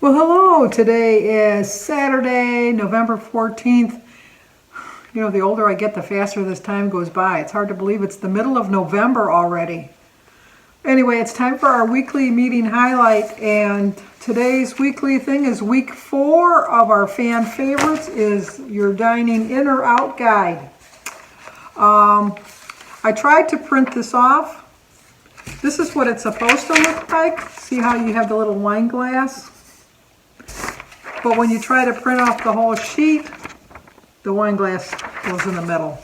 Well, hello. Today is Saturday, November 14th. You know, the older I get, the faster this time goes by. It's hard to believe it's the middle of November already. Anyway, it's time for our weekly meeting highlight, and today's weekly thing is week 4 of our fan favorites is your dining in or out guide. I tried to print this off. This is what it's supposed to look like. See how you have the little wine glass? But when you try to print off the whole sheet, the wine glass goes in the middle.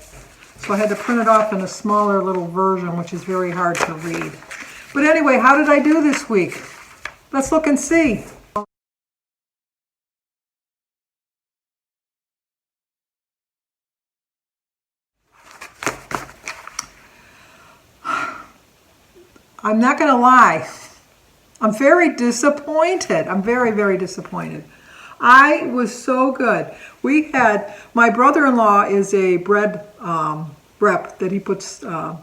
So I had to print it off in a smaller little version, which is very hard to read. But anyway, how did I do this week? Let's look and see. I'm not going to lie. I'm very disappointed. I'm very, very disappointed. I was so good. We had, my brother-in-law is a bread rep that he puts, Aunt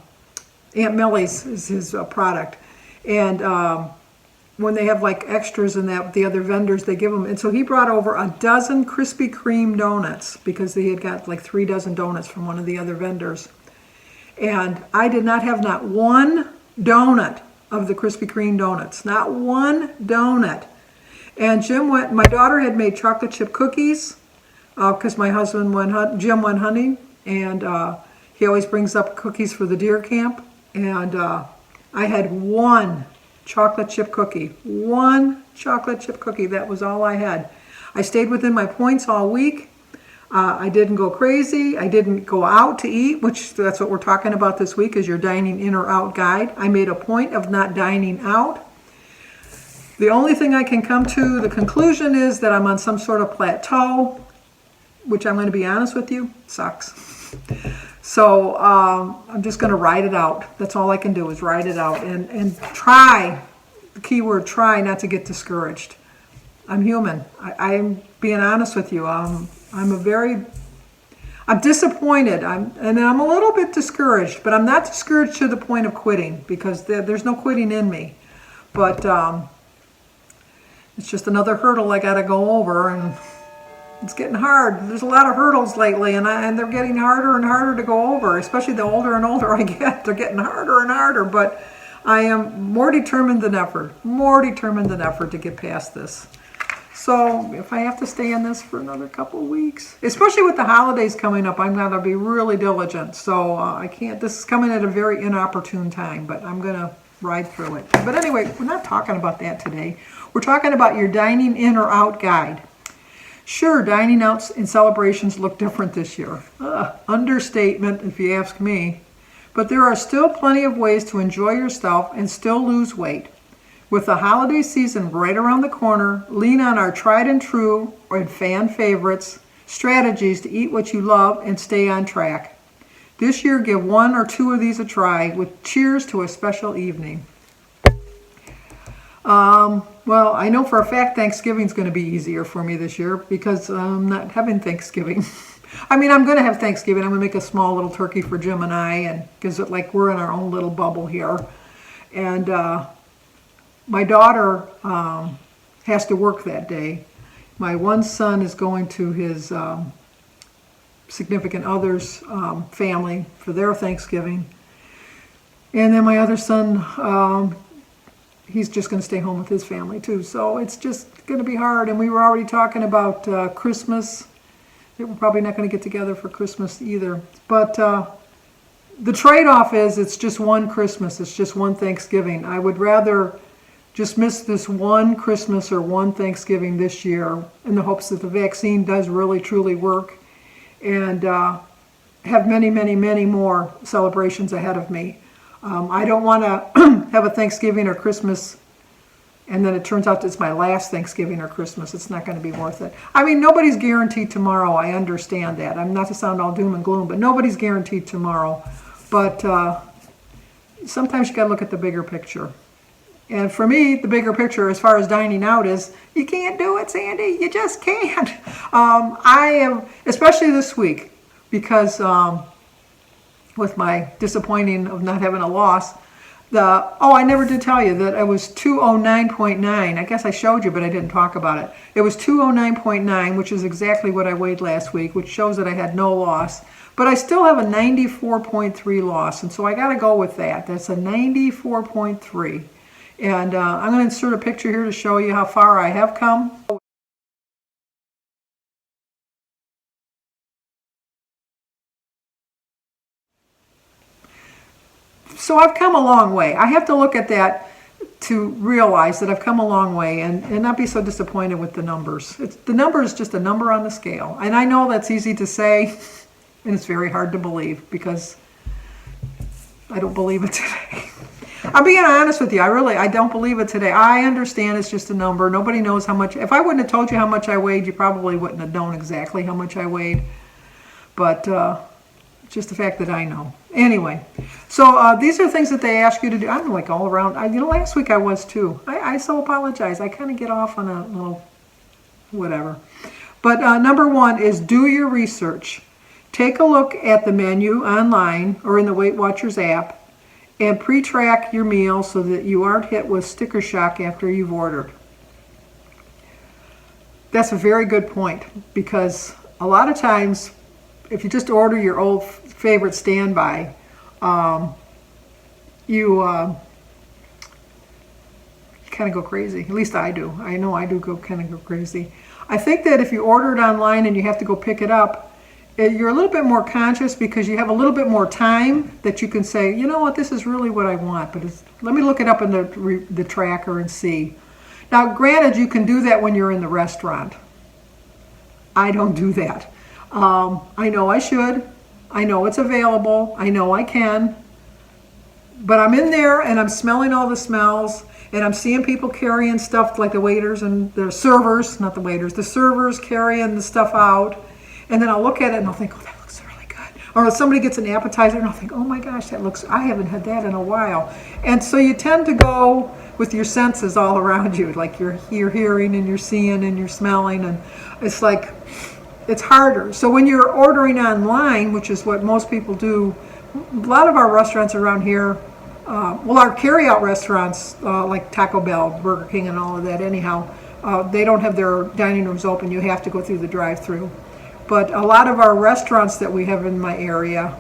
Millie's is his product. And when they have like extras and that, the other vendors, they give them. And so he brought over a dozen Krispy Kreme donuts because they had got like 3 dozen donuts from one of the other vendors. And I did not have not one donut of the Krispy Kreme donuts. Not one donut. And my daughter had made chocolate chip cookies because my husband Jim went hunting, and he always brings up cookies for the deer camp. And I had one chocolate chip cookie. One chocolate chip cookie. That was all I had. I stayed within my points all week. I didn't go crazy. I didn't go out to eat, which that's what we're talking about this week is your dining in or out guide. I made a point of not dining out. The only thing I can come to the conclusion is that I'm on some sort of plateau, which I'm going to be honest with you, sucks. So I'm just going to ride it out. That's all I can do is ride it out and try, the key word, try not to get discouraged. I'm human. I'm being honest with you. I'm disappointed. I'm a little bit discouraged, but I'm not discouraged to the point of quitting because there's no quitting in me. But it's just another hurdle I got to go over, and it's getting hard. There's a lot of hurdles lately, and they're getting harder and harder to go over, especially the older and older I get. They're getting harder and harder, but I am more determined than ever to get past this. So if I have to stay in this for another couple of weeks, especially with the holidays coming up, I'm going to be really diligent. So I can't, this is coming at a very inopportune time, but I'm going to ride through it. But anyway, we're not talking about that today. We're talking about your dining in or out guide. Sure, dining outs and celebrations look different this year. Understatement, if you ask me. But there are still plenty of ways to enjoy yourself and still lose weight. With the holiday season right around the corner, lean on our tried and true and fan favorites, strategies to eat what you love and stay on track. This year, give 1 or 2 of these a try with cheers to a special evening. Well, I know for a fact Thanksgiving's going to be easier for me this year because I'm not having Thanksgiving. I mean, I'm going to have Thanksgiving. I'm going to make a small little turkey for Jim and I, and because like we're in our own little bubble here. And my daughter has to work that day. My one son is going to his significant other's family for their Thanksgiving. And then my other son, he's just going to stay home with his family too. So it's just going to be hard. And we were already talking about Christmas. We're probably not going to get together for Christmas either. But the trade-off is it's just one Christmas. It's just one Thanksgiving. I would rather just miss this one Christmas or one Thanksgiving this year in the hopes that the vaccine does really, truly work and have many, many, many more celebrations ahead of me. I don't want to have a Thanksgiving or Christmas and then it turns out it's my last Thanksgiving or Christmas. It's not going to be worth it. I mean, nobody's guaranteed tomorrow. I understand that. I'm not to sound all doom and gloom, but nobody's guaranteed tomorrow. But sometimes you got to look at the bigger picture. And for me, the bigger picture as far as dining out is, you can't do it, Sandy. You just can't. I am, especially this week, because with my disappointing of not having a loss, I never did tell you that it was 209.9. I guess I showed you, but I didn't talk about it. It was 209.9, which is exactly what I weighed last week, which shows that I had no loss. But I still have a 94.3 loss, and so I got to go with that. That's a 94.3. And I'm going to insert a picture here to show you how far I have come. So I've come a long way. I have to look at that to realize that I've come a long way and not be so disappointed with the numbers. The number is just a number on the scale. And I know that's easy to say, and it's very hard to believe because I don't believe it today. I'm being honest with you. I don't believe it today. I understand it's just a number. Nobody knows how much. If I wouldn't have told you how much I weighed, you probably wouldn't have known exactly how much I weighed. But just the fact that I know. Anyway, so these are things that they ask you to do. I'm like all around. Last week I was too. I so apologize. I kind of get off on a little whatever. But number one is do your research. Take a look at the menu online or in the Weight Watchers app and pre-track your meal so that you aren't hit with sticker shock after you've ordered. That's a very good point because a lot of times if you just order your old favorite standby, you kind of go crazy. At least I do. I know I do kind of go crazy. I think that if you order it online and you have to go pick it up, you're a little bit more conscious because you have a little bit more time that you can say, you know what, this is really what I want, but let me look it up in the tracker and see. Now, granted, you can do that when you're in the restaurant. I don't do that. I know I should. I know it's available. I know I can. But I'm in there and I'm smelling all the smells and I'm seeing people carrying stuff like the waiters and the servers, not the waiters, the servers carrying the stuff out. And then I'll look at it and I'll think, oh, that looks really good. Or if somebody gets an appetizer and I'll think, oh my gosh, I haven't had that in a while. And so you tend to go with your senses all around you, like you're hearing and you're seeing and you're smelling, and it's like, it's harder. So when you're ordering online, which is what most people do, a lot of our restaurants around here, our carry-out restaurants like Taco Bell, Burger King, and all of that anyhow, they don't have their dining rooms open. You have to go through the drive-through. But a lot of our restaurants that we have in my area,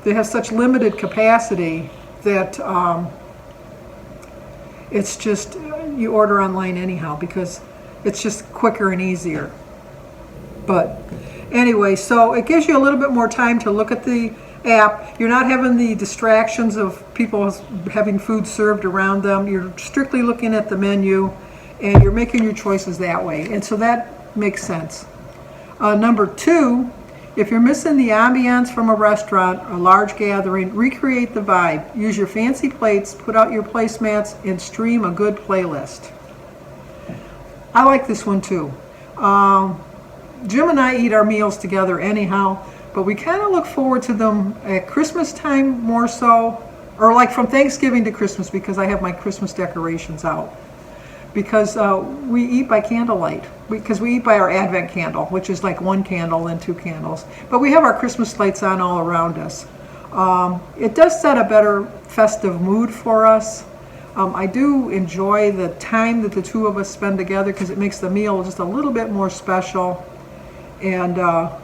they have such limited capacity that it's just, you order online anyhow because it's just quicker and easier. But anyway, so it gives you a little bit more time to look at the app. You're not having the distractions of people having food served around them. You're strictly looking at the menu and you're making your choices that way. And so that makes sense. Number two, if you're missing the ambiance from a restaurant, a large gathering, recreate the vibe. Use your fancy plates, put out your placemats, and stream a good playlist. I like this one too. Jim and I eat our meals together anyhow, but we kind of look forward to them at Christmas time more so, or like from Thanksgiving to Christmas because I have my Christmas decorations out. Because we eat by candlelight, because we eat by our Advent candle, which is like one candle and two candles. But we have our Christmas lights on all around us. It does set a better festive mood for us. I do enjoy the time that the two of us spend together because it makes the meal just a little bit more special. And a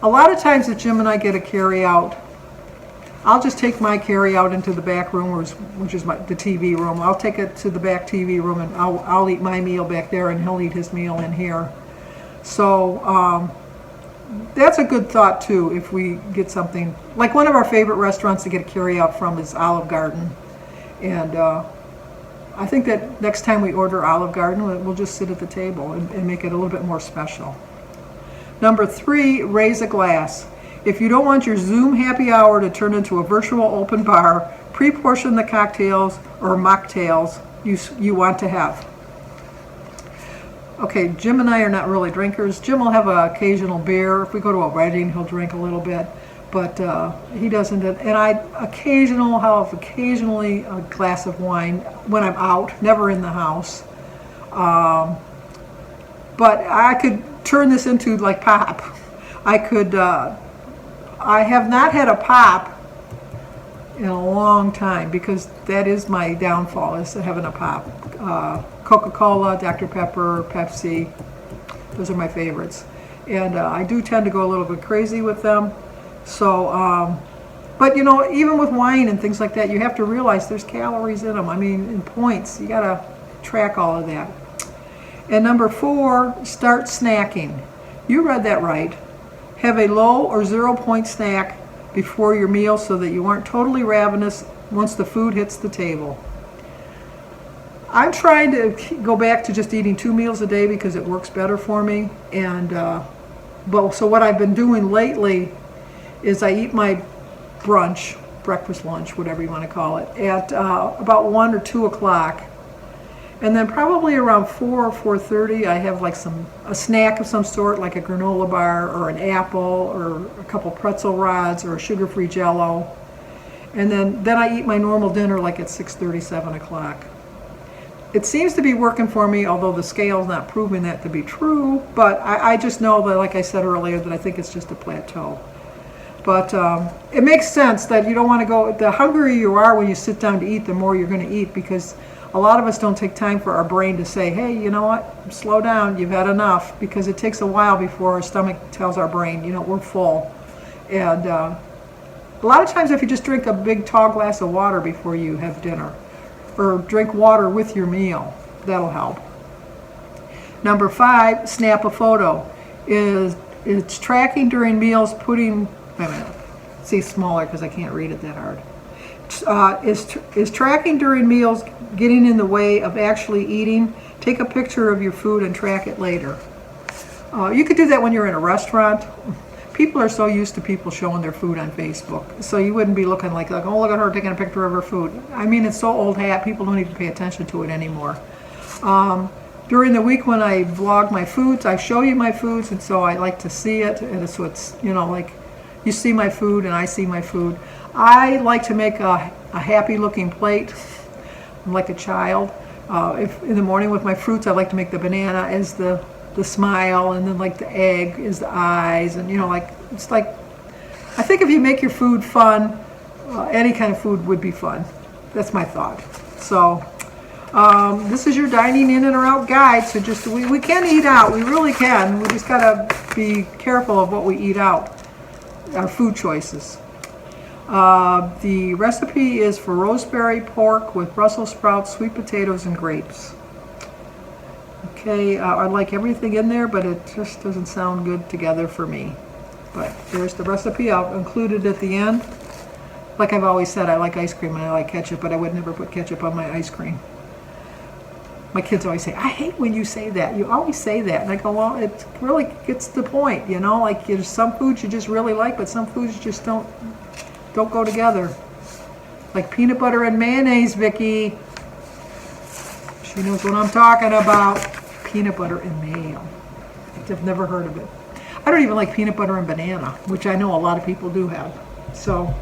lot of times if Jim and I get a carry-out, I'll just take my carry-out into the back room, which is the TV room. I'll take it to the back TV room and I'll eat my meal back there and he'll eat his meal in here. So that's a good thought too if we get something. Like one of our favorite restaurants to get a carry-out from is Olive Garden. And I think that next time we order Olive Garden, we'll just sit at the table and make it a little bit more special. Number three, raise a glass. If you don't want your Zoom happy hour to turn into a virtual open bar, pre-portion the cocktails or mocktails you want to have. Okay, Jim and I are not really drinkers. Jim will have an occasional beer. If we go to a wedding, he'll drink a little bit, but he doesn't. And I occasionally a glass of wine when I'm out, never in the house. But I could turn this into like pop. I have not had a pop in a long time, because that is my downfall, is having a pop. Coca-Cola, Dr. Pepper, Pepsi, those are my favorites. And I do tend to go a little bit crazy with them. So, but you know, even with wine and things like that, you have to realize there's calories in them. I mean, in points, you gotta track all of that. And number 4, start snacking. You read that right. Have a low or 0-point snack before your meal so that you aren't totally ravenous once the food hits the table. I'm trying to go back to just eating 2 meals a day because it works better for me. And so what I've been doing lately is I eat my brunch, breakfast, lunch, whatever you want to call it, at about 1 or 2 o'clock. And then probably around 4 or 4:30, I have like a snack of some sort, like a granola bar or an apple or a couple pretzel rods or a sugar-free Jell-O. And then I eat my normal dinner like at 6:30, 7 o'clock. It seems to be working for me, although the scale's not proving that to be true. But I just know that, like I said earlier, that I think it's just a plateau. But it makes sense that you don't want to go, the hungrier you are when you sit down to eat, the more you're going to eat, because a lot of us don't take time for our brain to say, hey, you know what, slow down, you've had enough, because it takes a while before our stomach tells our brain, you know, we're full. And a lot of times if you just drink a big tall glass of water before you have dinner, or drink water with your meal, that'll help. Number 5, snap a photo. It's tracking during meals, putting, wait a minute, see smaller because I can't read it that hard. Is tracking during meals getting in the way of actually eating? Take a picture of your food and track it later. You could do that when you're in a restaurant. People are so used to people showing their food on Facebook, so you wouldn't be looking like, oh, look at her taking a picture of her food. I mean, it's so old hat, people don't even pay attention to it anymore. During the week when I vlog my foods, I show you my foods, and so I like to see it, and so it's, you know, like you see my food and I see my food. I like to make a happy looking plate. I'm like a child. If in the morning with my fruits, I like to make the banana as the smile, and then like the egg is the eyes, and you know, like it's like, I think if you make your food fun, any kind of food would be fun. That's my thought. So this is your dining in and or out guide. So just we can eat out, we really can. We just gotta be careful of what we eat out, our food choices. The recipe is for roseberry pork with Brussels sprouts, sweet potatoes, and grapes. Okay, I like everything in there, but it just doesn't sound good together for me. But there's the recipe. I'll include it at the end. Like I've always said, I like ice cream and I like ketchup, but I would never put ketchup on my ice cream. My kids always say, I hate when you say that. You always say that. And I go, well, it really gets the point, you know? Like, there's some foods you just really like, but some foods just don't go together. Like peanut butter and mayonnaise, Vicky. She knows what I'm talking about. Peanut butter and mayo. I've never heard of it. I don't even like peanut butter and banana, which I know a lot of people do have. So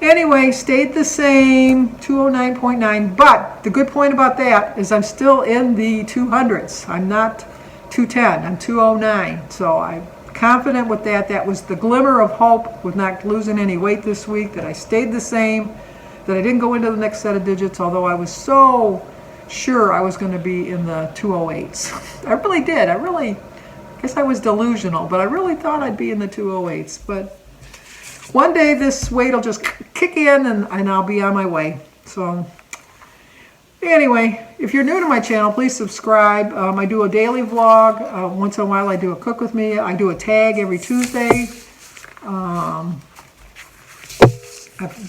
anyway, stayed the same, 209.9. But the good point about that is I'm still in the 200s. I'm not 210. I'm 209. So I'm confident with that. That was the glimmer of hope with not losing any weight this week, that I stayed the same, that I didn't go into the next set of digits, although I was so sure I was going to be in the 208s. I really did. I guess I was delusional, but I really thought I'd be in the 208s. But one day this weight will just kick in and I'll be on my way. So anyway, if you're new to my channel, please subscribe. I do a daily vlog. Once in a while I do a cook with me. I do a tag every Tuesday.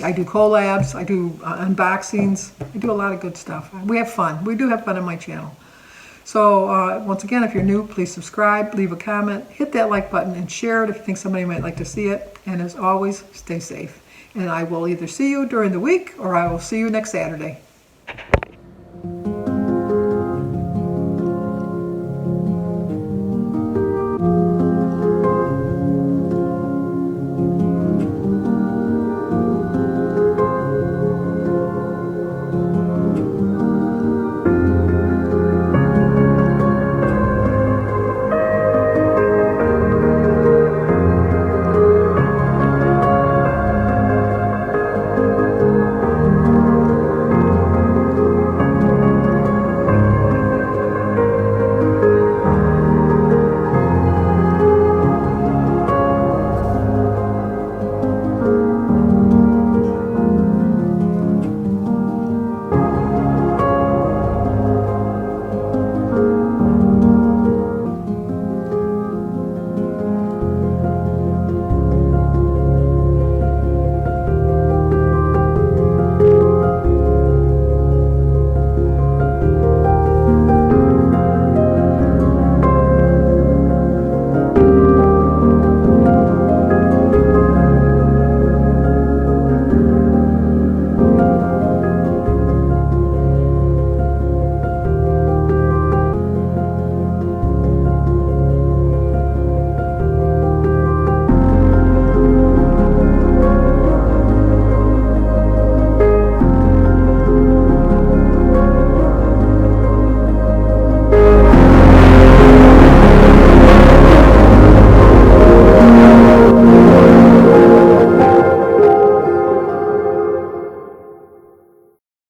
I do collabs, I do unboxings, I do a lot of good stuff. We have fun. We do have fun on my channel. So once again, if you're new, please subscribe, leave a comment, hit that like button, and share it if you think somebody might like to see it. And as always, stay safe. And I will either see you during the week or I will see you next Saturday.